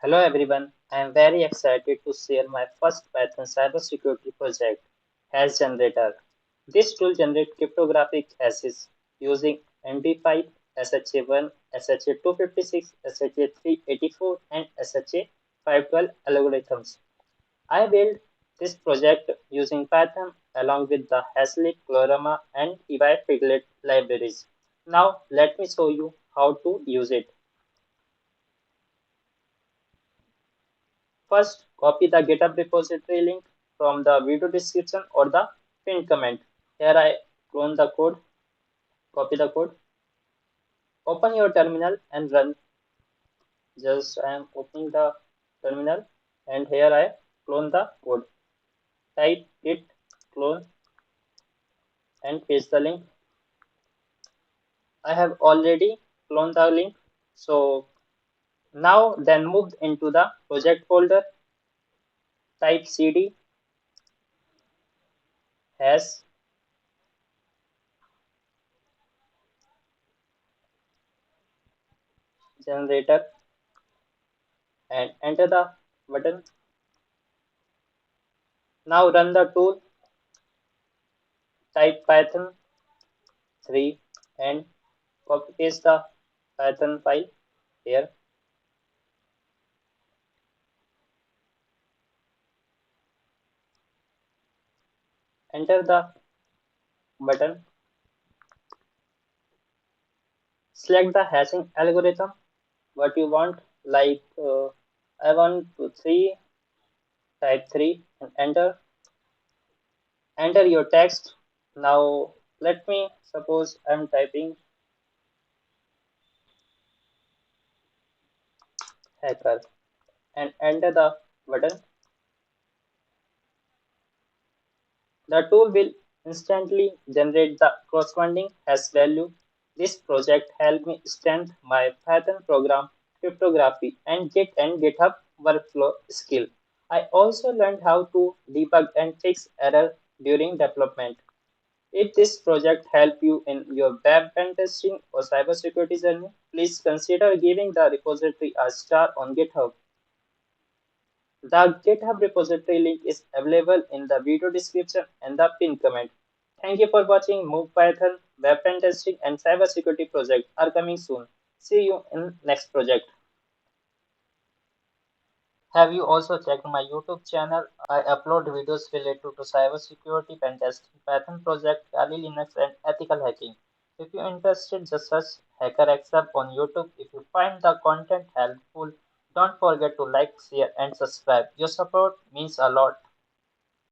Hello everyone, I am very excited to share my first Python cybersecurity project, hash generator. This tool generates cryptographic hashes using MD5, SHA-1, SHA-256, SHA-384, and SHA-512 algorithms. I built this project using Python along with the Hasleaf, Chlorama, and EY Piglet libraries. Now let me show you how to use it. First, copy the GitHub repository link from the video description or the pinned comment. Here I clone the code, copy the code, open your terminal and run. Just I am opening the terminal and here I clone the code. Type git clone and paste the link. I have already cloned the link. So now then move into the project folder. Type cd hash generator and enter the button. Now run the tool. Type Python 3 and copy paste the Python file here. Enter the button. Select the hashing algorithm. What you want, like I want to 3, type 3 and enter. Enter your text. Now let me suppose I'm typing hacker and enter the button. The tool will instantly generate the corresponding hash value. This project helped me strengthen my Python program cryptography and Git and GitHub workflow skill. I also learned how to debug and fix error during development. If this project helped you in your web pen testing or cybersecurity journey, please consider giving the repository a star on GitHub. The GitHub repository link is available in the video description and the pinned comment. Thank you for watching. Move Python, Web Pen Testing and Cybersecurity project are coming soon. See you in next project. Have you also checked my YouTube channel? I upload videos related to cybersecurity, pen testing, Python project, Kali Linux and ethical hacking. If you're interested, just search HackerXF on YouTube. If you find the content helpful, don't forget to like, share and subscribe. Your support means a lot.